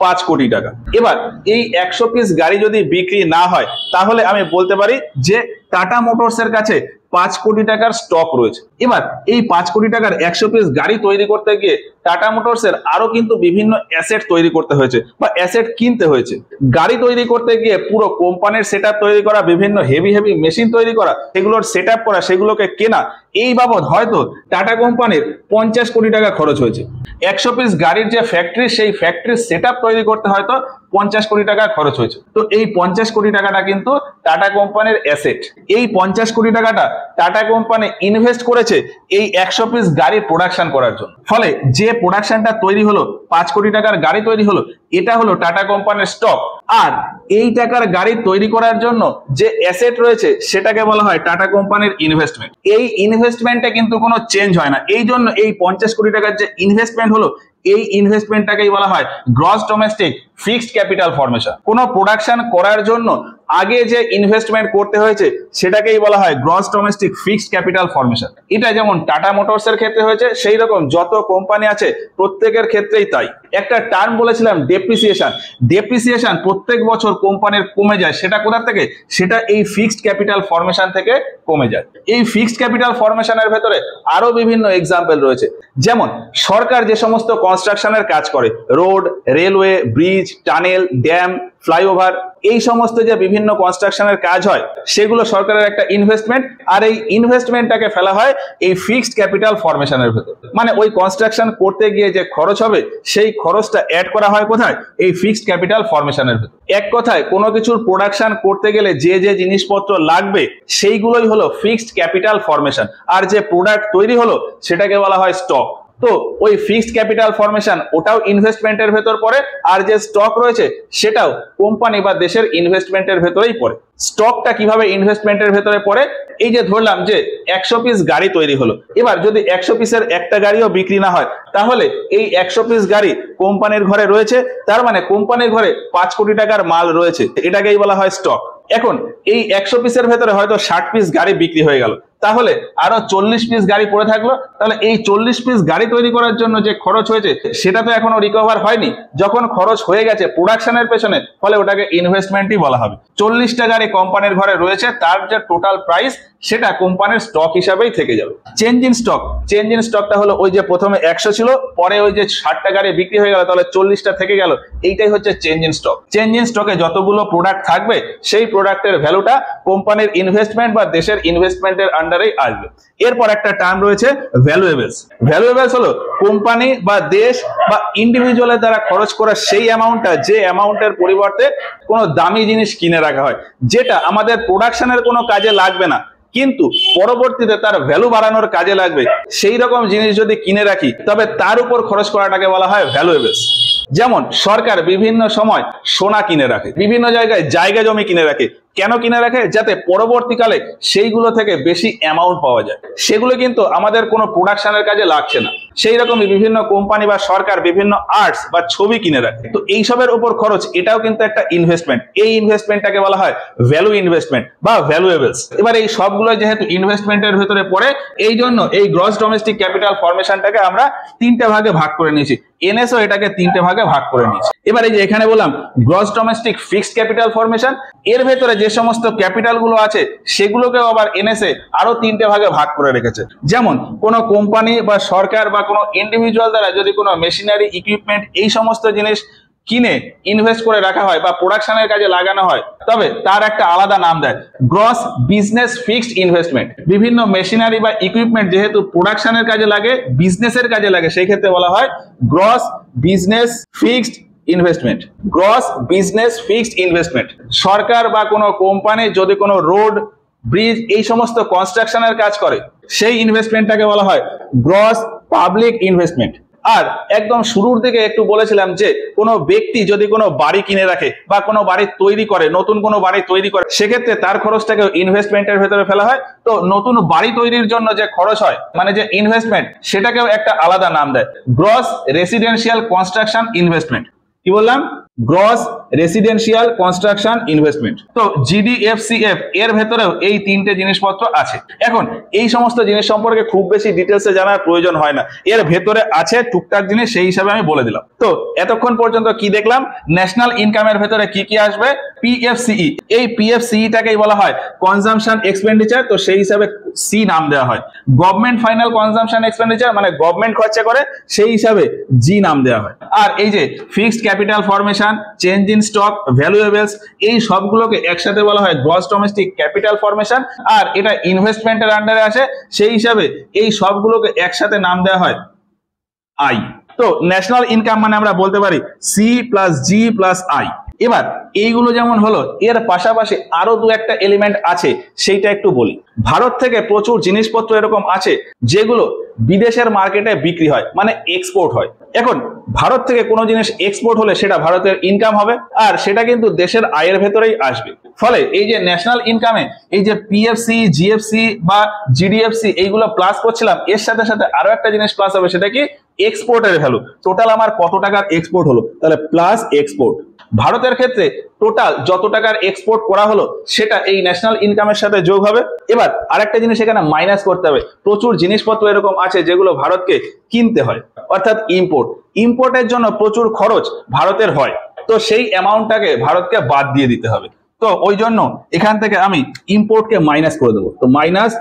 5 কোটি টাকা। এবার এই 100 পিস গাড়ি যদি বিক্রি না হয় তাহলে আমি বলতে পারি যে টাটা মোটরসের কাছে 5 কোটি টাকার স্টক রয়েছে। এবার এই 5 কোটি টাকার 100 পিস গাড়ি তৈরি করতে গিয়ে টাটা মোটরসের আরো কিন্তু বিভিন্ন অ্যাসেট তৈরি করতে হয়েছে বা অ্যাসেট কিনতে হয়েছে। গাড়ি তৈরি করতে গিয়ে পুরো কোম্পানির সেটআপ তৈরি করা, বিভিন্ন হেভি মেশিন তৈরি করা, সেগুলোর সেটআপ করা, সেগুলোকে কেনা, এই বাবদ হয়তো টাটা কোম্পানির 50 কোটি টাকা খরচ হয়েছে। 100 পিস গাড়ির যে ফ্যাক্টরি, সেই ফ্যাক্টরির সেটআপ তৈরি করতে হয়তো 50 কোটি টাকা খরচ হয়েছে। তো এই 50 কোটি টাকাটা কিন্তু টাটা কোম্পানির অ্যাসেট। এই 50 কোটি টাকাটা টাটা কোম্পানি ইনভেস্ট করেছে এই 100 পিস গাড়ি প্রোডাকশন করার জন্য। ফলে যে প্রোডাকশনটা তৈরি হলো, 5 কোটি টাকার গাড়ি তৈরি হলো, এটা হলো টাটা কোম্পানির স্টক। আর এই টাকার গাড়ি তৈরি করার জন্য যে অ্যাসেট রয়েছে সেটাকে বলা হয় টাটা কোম্পানির ইনভেস্টমেন্ট। এই ইনভেস্টমেন্টে কিন্তু কোনো চেঞ্জ হয় না। এই জন্য এই 50 কোটি টাকার যে ইনভেস্টমেন্ট হলো, এই ইনভেস্টমেন্টটাকেই বলা হয় gross domestic fixed capital formation. কোনো প্রোডাকশন করার জন্য আগে যে ইনভেস্টমেন্ট করতে হয়েছে সেটাকেই বলা হয় gross domestic fixed capital formation. এটা যেমন টাটা মোটরসের ক্ষেত্রে হয়েছে, সেই রকম যত কোম্পানি আছে প্রত্যেকের ক্ষেত্রেই তাই। একটা টার্ম বলেছিলাম ডেপ্রিসিয়েশন। ডেপ্রিসিয়েশন প্রত্যেক বছর কোম্পানির কমে যায়। সেটা কোথা থেকে? সেটা এই ফিক্সড ক্যাপিটাল ফরমেশন থেকে কমে যায়। এই ফিক্সড ক্যাপিটাল ফরমেশনের ভেতরে আরো বিভিন্ন এক্সাম্পল রয়েছে। যেমন সরকার যে সমস্ত কনস্ট্রাকশনের কাজ করে, road, railway, bridge, tunnel, dam, flyover, এই সমস্ত যে বিভিন্ন কনস্ট্রাকশনের কাজ হয়, সেগুলো সরকারের একটা ইনভেস্টমেন্ট। আর এই ইনভেস্টমেন্টটাকে ফেলা হয় এই ফিক্সড ক্যাপিটাল ফরমেশনের ভেতর। মানে ওই কনস্ট্রাকশন করতে গিয়ে যে খরচ হবে, সেই খরচটা অ্যাড করা হয় কোথায়? এই ফিক্সড ক্যাপিটাল ফরমেশনের ভেতর। এক কথায় কোনো কিছুর প্রোডাকশন করতে গেলে যে যে জিনিসপত্র লাগবে, সেইগুলোই হলো ফিক্সড ক্যাপিটাল ফরমেশন। আর যে প্রোডাক্ট তৈরি হলো সেটাকে বলা হয় স্টক। তো ওই ফিক্সড ক্যাপিটাল ফরমেশন ওটাও ইনভেস্টমেন্টের ভেতর পড়ে, আর যে স্টক রয়েছে সেটাও কোম্পানি বা দেশের ইনভেস্টমেন্টের ভেতরেই পড়ে। স্টকটা কিভাবে ইনভেস্টমেন্টের ভেতরে পড়ে? এই যে ধরলাম যে 100 পিস গাড়ি তৈরি হলো, এবার যদি 100 পিসের একটা গাড়িও বিক্রি না হয়, তাহলে এই 100 পিস গাড়ি কোম্পানির ঘরে রয়েছে, তার মানে কোম্পানির ঘরে 5 কোটি টাকার মাল রয়েছে, এটাকেই বলা হয় স্টক। এখন এই 100 পিসের ভেতরে হয়তো 60 পিস গাড়ি বিক্রি হয়ে গেল, তাহলে আরো 40 পিস গাড়ি পড়ে থাকলো। তাহলে এই 40 পিস গাড়ি তৈরি করার জন্য যে খরচ হয়েছে সেটা তো এখনো রিকভার হয়নি। যখন খরচ হয়ে গেছে প্রোডাকশনের পেছনে, ফলে ওটাকে ইনভেস্টমেন্টই বলা হবে। 40টা গাড়ি কোম্পানির ঘরে রয়েছে, তার যে টোটাল প্রাইস সেটা কোম্পানির স্টক হিসাবেই থেকে যাবে। Change in stock, change in স্টকটা হলো ওই যে প্রথমে 100 ছিল, পরে ওই যে 60টা গাড়ি বিক্রি হয়ে গেল, তাহলে 40টা থেকে গেল, এইটাই হচ্ছে change in stock. Change in স্টকে যতগুলো প্রোডাক্ট থাকবে, সেই প্রোডাক্টের ভ্যালুটা কোম্পানির ইনভেস্টমেন্ট বা দেশের ইনভেস্টমেন্টের আন্ডারেই আসবে। এরপর একটা টার্ম রয়েছে ভ্যালুয়েবলস। ভ্যালুয়েবলস হলো কোম্পানি বা দেশ বা ইন্ডিভিজুয়ালের দ্বারা খরচ করা সেই অ্যামাউন্টটা, যে অ্যামাউন্টের পরিবর্তে কোনো দামি জিনিস কিনে রাখা হয়, যেটা আমাদের প্রোডাকশনের কোনো কাজে লাগবে না, কিন্তু পরবর্তীতে তার ভ্যালু বাড়ানোর কাজে লাগবে। সেই রকম জিনিস যদি কিনে রাখি, তবে তার উপর খরচ করাটাকে বলা হয় ভ্যালুয়েবলস। যেমন সরকার বিভিন্ন সময় সোনা কিনে রাখে, বিভিন্ন জায়গায় জায়গা জমি কিনে রাখে। কেন কিনে রাখে? যাতে পরবর্তীকালে সেইগুলো থেকে বেশি অ্যামাউন্ট পাওয়া যায়। সেগুলো কিন্তু আমাদের কোনো প্রোডাকশনের কাজে লাগছে না। সেই রকমই বিভিন্ন কোম্পানি বা সরকার বিভিন্ন আর্টস বা ছবি কিনে রাখে। তো এইসবের উপর খরচ, এটাও কিন্তু একটা ইনভেস্টমেন্ট। এই ইনভেস্টমেন্টটাকে বলা হয় ভ্যালু ইনভেস্টমেন্ট বা ভ্যালুয়েবলস। এবার এই সবগুলো যেহেতু ইনভেস্টমেন্টের ভেতরে পড়ে, এই জন্য এই গ্রস ডোমেস্টিক ক্যাপিটাল ফরমেশনটাকে আমরা 3টে ভাগে ভাগ করে নিয়েছি। এনএসও এটাকে 3টে ভাগে ভাগ করে নিয়েছি। এবার এই যে এখানে বললাম gross domestic fixed capital formation, এর ভেতরে যে সমস্ত ক্যাপিটাল গুলো আছে সেগুলোকে আবার এনএসএ আরো 3টে ভাগে ভাগ করে রেখেছে। যেমন কোনো কোম্পানি বা সরকার বা কোনো ইন্ডিভিজুয়াল দ্বারা যদি কোনো মেশিনারি, ইকুইপমেন্ট, এই সমস্ত জিনিস কিনে ইনভেস্ট করে রাখা হয় বা প্রোডাকশনের কাজে লাগানো হয়, তবে তার একটা আলাদা নাম দেয় গ্রস বিজনেস ফিক্সড ইনভেস্টমেন্ট। বিভিন্ন মেশিনারি বা ইকুইপমেন্ট যেহেতু প্রোডাকশনের কাজে লাগে, বিজনেসের কাজে লাগে, সেই ক্ষেত্রে বলা হয় gross business fixed investment. Gross business fixed investment. সরকার বা কোনো কোম্পানি যদি কোনো রোড, ব্রিজ, এই সমস্ত কনস্ট্রাকশনের কাজ করে, সেই ইনভেস্টমেন্টটাকে বলা হয় গ্রস পাবলিক ইনভেস্টমেন্ট। আর একদম শুরুর দিকে একটু বলেছিলাম যে কোনো ব্যক্তি যদি কোনো বাড়ি কিনে রাখে বা কোনো বাড়ি তৈরি করে, নতুন কোনো বাড়ি তৈরি করে, সেক্ষেত্রে তার খরচটাকে ইনভেস্টমেন্টের ভেতরে ফেলা হয়। তো নতুন বাড়ি তৈরির জন্য যে খরচ হয়, মানে যে ইনভেস্টমেন্ট, সেটাকেও একটা আলাদা নাম দেয় গ্রস রেসিডেন্সিয়াল কনস্ট্রাকশন ইনভেস্টমেন্ট। কি বললাম? Gross residential construction investment. তো জিডিএফসিএফ এর ভেতরেও এই 3টে জিনিসপত্র আছে। এখন এই সমস্ত জিনিস সম্পর্কে খুব বেশি ডিটেলসে জানার প্রয়োজন হয় না, এর ভেতরে আছে টুকটাক জিনিস, সেই হিসাবে আমি বলে দিলাম। তো এতক্ষণ পর্যন্ত কি দেখলাম? ন্যাশনাল ইনকামের ভেতরে কি কি আসবে? পিএফসিই। এই পিএফসিইটাকেই বলা হয় কনজাম্পশন এক্সপেন্ডিচার। তো সেই হিসাবে সি নাম দেওয়া হয়। গভর্নমেন্ট ফাইনাল কনজাম্পশন এক্সপেন্ডিচার মানে গভর্নমেন্ট খরচা করে সেই হিসাবে জি নাম দেওয়া হয়। আর এই যে fixed capital formation, change in stock, ভ্যালুয়েবলস, এই সবগুলোকে একসাথে বলা হয় গ্রস ডোমেস্টিক ক্যাপিটাল ফরমেশন। আর এটা ইনভেস্টমেন্টের আন্ডারে আসে, সেই হিসাবে এই সবগুলোকে একসাথে নাম দেওয়া হয় আই। তো ন্যাশনাল ইনকাম মানে আমরা বলতে পারি C plus G plus I. এবার এইগুলো যেমন হলো, এর পাশাপাশি আরো দু একটা এলিমেন্ট আছে, সেইটা একটু বলি। ভারত থেকে প্রচুর জিনিসপত্র এরকম আছে যেগুলো বিদেশের মার্কেটে বিক্রি হয়, মানে এক্সপোর্ট হয়। এখন ভারত থেকে কোনো জিনিস এক্সপোর্ট হলে সেটা ভারতের ইনকাম হবে, আর সেটা কিন্তু দেশের আয়ের ভেতরেই আসবে। ফলে এই যে ন্যাশনাল ইনকামে এই যে পিএফসি, জিএফসি বা জিডিএফসি এইগুলো প্লাস করছিলাম, এর সাথে সাথে আরো একটা জিনিস প্লাস হবে, সেটা কি এক্সপোর্টের ভ্যালু। টোটাল আমার কত টাকার এক্সপোর্ট হলো, তাহলে প্লাস এক্সপোর্ট। ভারতের ক্ষেত্রে টোটাল যত টাকার এক্সপোর্ট করা হলো সেটা এই ন্যাশনাল ইনকামের সাথে যোগ হবে। এবার আরেকটা জিনিস এখানে মাইনাস করতে হবে, প্রচুর জিনিসপত্র এরকম আছে যেগুলো ভারতকে কিনতে হয়, অর্থাৎ ইম্পোর্ট। ইম্পোর্টের জন্য প্রচুর খরচ ভারতের হয়, তো সেই অ্যামাউন্টটাকে ভারতকে বাদ দিয়ে দিতে হবে। তো ওই জন্য এখান থেকে আমি ইম্পোর্টকে মাইনাস করে দেবো, তো মাইনাস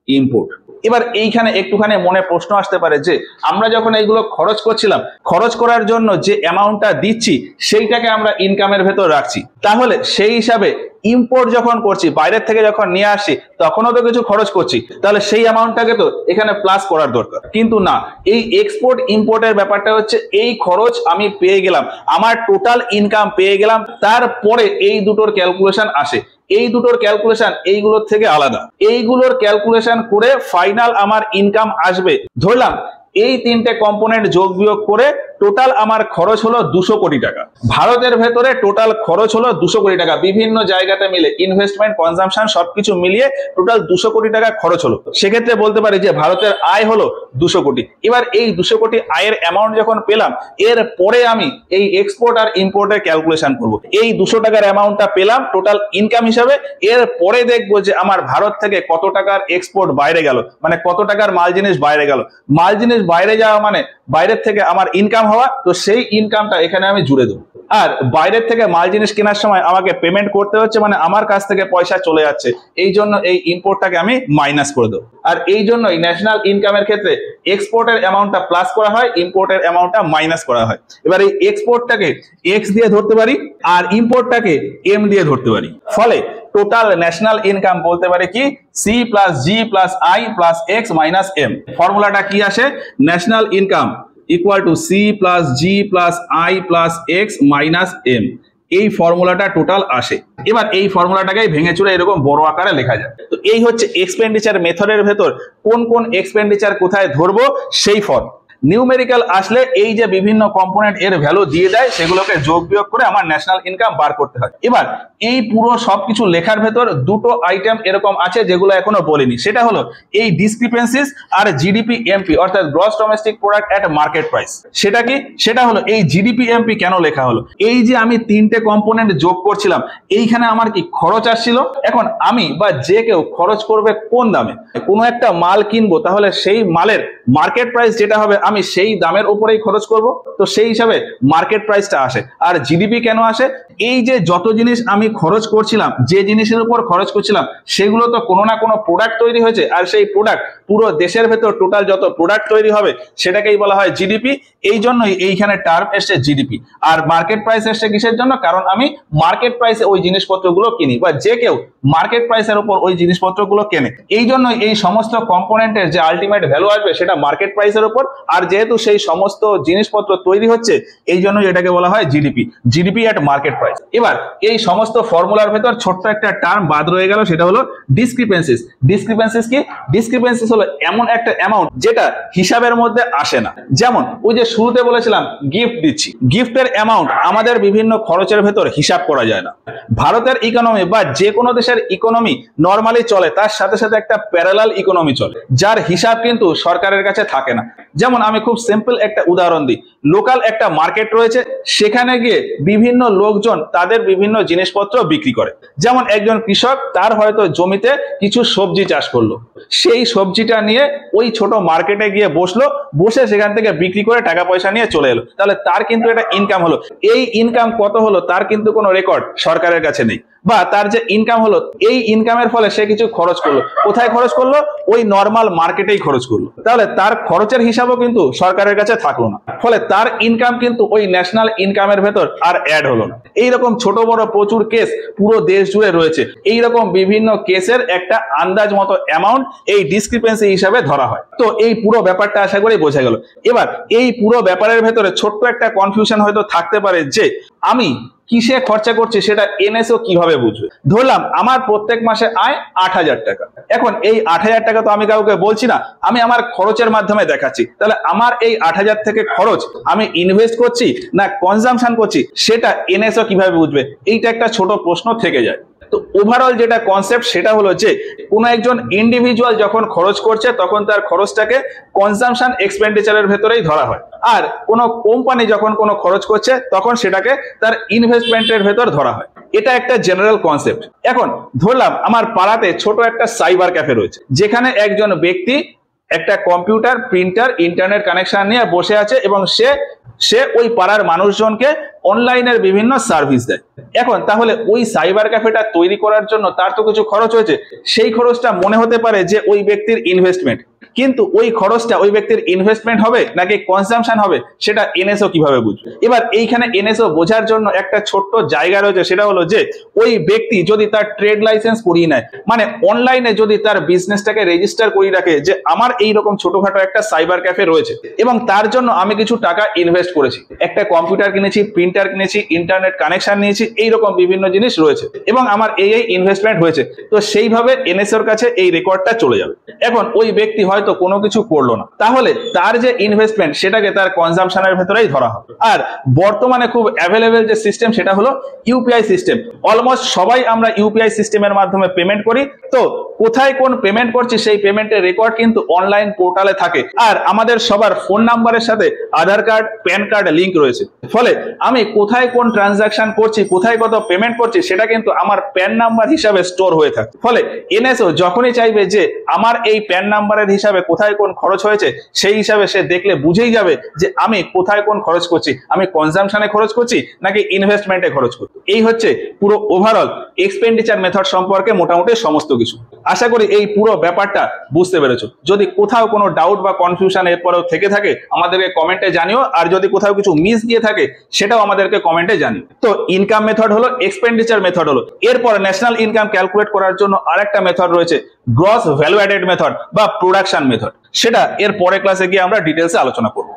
ইম্পোর্ট। এবার এইখানে একটুখানি মনে প্রশ্ন আসতে পারে যে আমরা যখন এইগুলো খরচ করছিলাম, খরচ করার জন্য যে অ্যামাউন্টটা দিচ্ছি সেইটাকে আমরা ইনকামের ভেতর রাখছি, তাহলে সেই হিসাবে ইম্পোর্ট যখন করছি, বাইরের থেকে যখন নিয়ে আসছি, তখনও তো কিছু খরচ করছি, তাহলে সেই অ্যামাউন্টটাকে তো এখানে প্লাস করার দরকার। কিন্তু না, এই এক্সপোর্ট ইম্পোর্টের ব্যাপারটা হচ্ছে এই খরচ আমি পেয়ে গেলাম, আমার টোটাল ইনকাম পেয়ে গেলাম, তারপরে এই দুটোর ক্যালকুলেশন আসে। এই দুটোর ক্যালকুলেশন এইগুলোর থেকে আলাদা, এইগুলোর ক্যালকুলেশন করে ফাইনাল আমার ইনকাম আসবে। ধরলাম এই তিনটে কম্পোনেন্ট যোগ বিয়োগ করে টোটাল আমার খরচ হলো 200 কোটি টাকা। ভারতের ভেতরে টোটাল খরচ হলো 200 কোটি টাকা, বিভিন্ন জায়গাতে মিলে ইনভেস্টমেন্ট, কনজাম্পশন সবকিছু মিলিয়ে টোটাল 200 কোটি টাকা খরচ হলো। সেক্ষেত্রে বলতে পারি যে ভারতের আয় হলো 200 কোটি। এবার এই 200 কোটি আয়ের অ্যামাউন্ট যখন পেলাম, এর পরে আমি এই এক্সপোর্ট আর ইম্পোর্টের ক্যালকুলেশন করব। এই 200 টাকার অ্যামাউন্টটা পেলাম টোটাল ইনকাম হিসাবে, এর পরে দেখবো যে আমার ভারত থেকে কত টাকার এক্সপোর্ট বাইরে গেল, মানে কত টাকার মাল জিনিস বাইরে গেল। মাল জিনিস বাইরে যাওয়া মানে বাইরের থেকে আমার ইনকাম হওয়া, তো সেই ইনকামটা এখানে আমি জুড়ে দেবো। আর বাইরের থেকে মাল জিনিস কেনার সময় আমাকে পেমেন্ট করতে হচ্ছে, মানে আমার কাছ থেকে পয়সা চলে যাচ্ছে, এই জন্য এই ইম্পোর্টটাকে আমি মাইনাস করে দেবো। আর এই জন্যই ন্যাশনাল ইনকামের ক্ষেত্রে এক্সপোর্টের অ্যামাউন্টটা প্লাস করা হয়, ইম্পোর্টের অ্যামাউন্টটা মাইনাস করা হয়। এবার এই এক্সপোর্টটাকে এক্স দিয়ে ধরতে পারি আর ইম্পোর্টটাকে এম দিয়ে ধরতে পারি। ফলে টোটাল ন্যাশনাল ইনকাম বলতে পারে কি C plus G plus I plus X minus M. ফর্মুলাটা কি আসে, national income equal to C plus G plus I plus X minus M. এই ফর্মুলাটা টোটাল আসে। এবার এই ফর্মুলাটাকে ভেঙে চুরে এরকম বড় আকারে লেখা যায়। তো এই হচ্ছে এক্সপেন্ডিচার মেথডের ভেতর কোন কোন এক্সপেন্ডিচার কোথায় ধরবো সেই ফর্ম। নিউমেরিক্যাল আসলে এই যে বিভিন্ন কম্পোনেন্ট এর ভ্যালু দিয়ে দেয়, সেগুলোকে যোগ বিয়োগ করে আমার ন্যাশনাল ইনকাম বার করতে হয়। এবার এই পুরো সবকিছু লেখার ভেতর দুটো আইটেম এরকম আছে যেগুলো এখনো বলিনি, সেটা হলো এই ডিসক্রিপেন্সিস আর জিডিপি এমপি, অর্থাৎ গ্রস ডোমেস্টিক প্রোডাক্ট এট মার্কেট প্রাইস। সেটা কি, সেটা হলো এই জিডিপি এমপি কেন লেখা হলো। এই যে আমি তিনটে কম্পোনেন্ট যোগ করছিলাম, এইখানে আমার কি খরচ আসছিল। এখন আমি বা যে কেউ খরচ করবে কোন দামে, কোনো একটা মাল কিনবো, তাহলে সেই মালের মার্কেট প্রাইস যেটা হবে আমি সেই দামের উপরেই খরচ করব, তো সেই হিসাবে মার্কেট প্রাইসটা আসে। আর জিডিপি কেন আসে, এই যে যত জিনিস আমি খরচ করছিলাম, যে জিনিসের উপর খরচ করছিলাম সেগুলো তো কোনো না কোনো প্রোডাক্ট তৈরি হয়েছে, আর সেই প্রোডাক্ট পুরো দেশের ভেতর টোটাল যত প্রোডাক্ট তৈরি হবে সেটাকেই বলা হয় জিডিপি। এই জন্যই এইখানে টার্ম এসছে জিডিপি। আর মার্কেট প্রাইস এসছে কিসের জন্য, কারণ আমি মার্কেট প্রাইসে ওই জিনিসপত্রগুলো কিনি, বা যে কেউ মার্কেট প্রাইসের উপর ওই জিনিসপত্রগুলো কেনে। এই জন্যই এই সমস্ত কম্পোনেন্টের যে আলটিমেট ভ্যালু আসবে সেটা মার্কেট প্রাইসের উপর। আর যেহেতু সেই সমস্ত জিনিসপত্র তৈরি হচ্ছে, এই জন্যই এটাকে বলা হয় জিডিপি, জিডিপি এট মার্কেট প্রাইস। এবার এই সমস্ত ফর্মুলার ভেতর ছোট্ট একটা টার্ম বাদ রয়ে গেল, সেটা হলো ডিসক্রিপেন্সিস। ডিসক্রিপেন্সিস কি, ডিসক্রিপেন্সিস হলো এমন একটা অ্যামাউন্ট যেটা হিসাবের মধ্যে আসে না। যেমন ওই যে শুরুতে বলেছিলাম গিফট দিচ্ছি, গিফটের অ্যামাউন্ট আমাদের বিভিন্ন খরচের ভেতর হিসাব করা যায় না। ভারতের ইকোনমি বা যে কোনো দেশের ইকোনমি নর্মালি চলে, তার সাথে সাথে একটা প্যারালাল ইকোনমি চলে, যার হিসাব কিন্তু সরকারের কাছে থাকে না। যেমন আমি খুব সিম্পল একটা উদাহরণ দিই, লোকাল একটা মার্কেট রয়েছে, সেখানে গিয়ে বিভিন্ন লোকজন তাদের বিভিন্ন জিনিসপত্র বিক্রি করে। যেমন একজন কৃষক, তার হয়তো জমিতে কিছু সবজি চাষ করলো, সেই সবজিটা নিয়ে ওই ছোট মার্কেটে গিয়ে বসলো, বসে সেখান থেকে বিক্রি করে টাকা পয়সা নিয়ে চলে এলো, তাহলে তার কিন্তু এটা ইনকাম হলো। এই ইনকাম কত হলো তার কিন্তু কোনো রেকর্ড সরকারের কাছে নেই। বা তার যে ইনকাম হলো, এই ইনকামের ফলে সে কিছু খরচ করলো, কোথায় খরচ করলো? ওই নর্মাল মার্কেটেই খরচ করলো। তাহলে তার খরচের হিসাবও কিন্তু সরকারের কাছে থাকলো না, ফলে তার ইনকাম কিন্তু ওই ন্যাশনাল ইনকামের ভেতর আর অ্যাড হলো না। এইরকম ছোট বড় প্রচুর কেস পুরো দেশ জুড়ে রয়েছে। এইরকম বিভিন্ন কেসের একটা আন্দাজ মতো অ্যামাউন্ট এই ডিসক্রিপেন্সি হিসাবে ধরা হয়। তো এই পুরো ব্যাপারটা আশা করি বোঝা গেল। এবার এই পুরো ব্যাপারের ভেতরে ছোট্ট একটা কনফিউশন হয়তো থাকতে পারে যে আমি কিসে খরচা করছি সেটা এনএসও কিভাবে বুঝবে। ধরলাম আমার প্রত্যেক মাসে আয় 8,000 টাকা। এখন এই 8,000 টাকা তো আমি কাউকে বলছি না, আমি আমার খরচের মাধ্যমে দেখাচ্ছি। তাহলে আমার এই 8,000 থেকে খরচ আমি ইনভেস্ট করছি না কনজাম্পশন করছি, সেটা এনএসও কিভাবে বুঝবে? এইটা একটা ছোট প্রশ্ন থেকে যায়। তো ওভারঅল যেটা কনসেপ্ট সেটা হলো যে কোনো একজন ইন্ডিভিজুয়াল যখন খরচ করছে তখন তার খরচটাকে কনজাম্পশন এক্সপেন্ডিচারের ভেতরেই ধরা হয়, আর কোনো কোম্পানি যখন কোনো খরচ করছে তখন সেটাকে তার ইনভেস্টমেন্টের ভেতর ধরা হয়। এটা একটা জেনারেল কনসেপ্ট। এখন ধরলাম আমার পাড়াতে ছোট একটা সাইবার ক্যাফে রয়েছে, যেখানে একজন ব্যক্তি একটা কম্পিউটার, প্রিন্টার, ইন্টারনেট কানেকশন নিয়ে বসে আছে এবং সে ওই পাড়ার মানুষজনকে অনলাইনের বিভিন্ন সার্ভিস দেয়। এখন তাহলে ওই সাইবার ক্যাফেটা তৈরি করার জন্য তার তো কিছু খরচ হয়েছে, সেই খরচটা মনে হতে পারে যে ওই ব্যক্তির ইনভেস্টমেন্ট, কিন্তু ওই খরচটা ওই ব্যক্তির ইনভেস্টমেন্ট হবে নাকি কনজাম্পশন হবে সেটা এনএসও কিভাবে বুঝবে? এবার এইখানে এনএসও বোঝার জন্য একটা ছোট্ট জায়গা রয়েছে, সেটা হলো যে ওই ব্যক্তি যদি তার ট্রেড লাইসেন্স করিয়ে নেয়, মানে অনলাইনে যদি তার বিজনেসটাকে রেজিস্টার করিয়ে রাখে যে আমার এইরকম ছোটখাটো একটা সাইবার ক্যাফে রয়েছে এবং তার জন্য আমি কিছু টাকা ইনভেস্ট করেছি, একটা কম্পিউটার কিনেছি, প্রিন্টার কিনেছি, ইন্টারনেট কানেকশন নিয়েছি, এইরকম বিভিন্ন জিনিস রয়েছে এবং আমার এই ইনভেস্টমেন্ট হয়েছে, তো সেইভাবে এনএসওর কাছে এই রেকর্ডটা চলে যাবে। এখন ওই ব্যক্তি হয়তো কোনো কিছু করলো না, তাহলে তার যে ইনভেস্টমেন্ট সেটাকে তার কনজাম্পশনের ভেতরেই ধরা হবে। আর বর্তমানে খুব অ্যাভেলেবেল যে সিস্টেম সেটা হলো ইউপিআই সিস্টেম। অলমোস্ট সবাই আমরা ইউপিআই সিস্টেমের মাধ্যমে পেমেন্ট করি। তো কোথায় কোন পেমেন্ট করছি সেই পেমেন্টের রেকর্ড কিন্তু অনলাইন পোর্টালে থাকে, আর আমাদের সবার ফোন নাম্বারের সাথে আধার কার্ড, প্যান কার্ড লিংক রয়েছে। ফলে আমি কোথায় কোন ট্রানজাকশন করছি, কোথায় কত পেমেন্ট করছি সেটা কিন্তু আমার প্যান নাম্বার হিসাবে স্টোর হয়ে থাকে। ফলে এনএসও যখনই চাইবে যে আমার এই প্যান নাম্বারের হিসাবে কোথায় কোন খরচ হয়েছে, সেই হিসাবে সে দেখলে বুঝেই যাবে যে আমি কোথায় কোন খরচ করছি, আমি কনজাম্পশনে খরচ করছি নাকি ইনভেস্টমেন্টে খরচ করছি। এই হচ্ছে পুরো ওভারঅল এক্সপেন্ডিচার মেথড সম্পর্কে মোটামুটি সমস্ত কিছু। আশা করি এই পুরো ব্যাপারটা বুঝতে পেরেছো। যদি কোথাও কোনো ডাউট বা কনফিউশন এরপরেও থেকে থাকে আমাদেরকে কমেন্টে জানিও, আর যদি কোথাও কিছু মিস গিয়ে থাকে সেটাও আমাদেরকে কমেন্টে জানিও। তো ইনকাম মেথড হলো, এক্সপেন্ডিচার মেথড হলো। এরপর ন্যাশনাল ইনকাম ক্যালকুলেট করার জন্য আরেকটা মেথড রয়েছে, গ্রস ভ্যালু অ্যাডেড মেথড বা প্রোডাকশন মেথড। সেটা এর পরে ক্লাসে গিয়ে আমরা ডিটেলসে আলোচনা করব।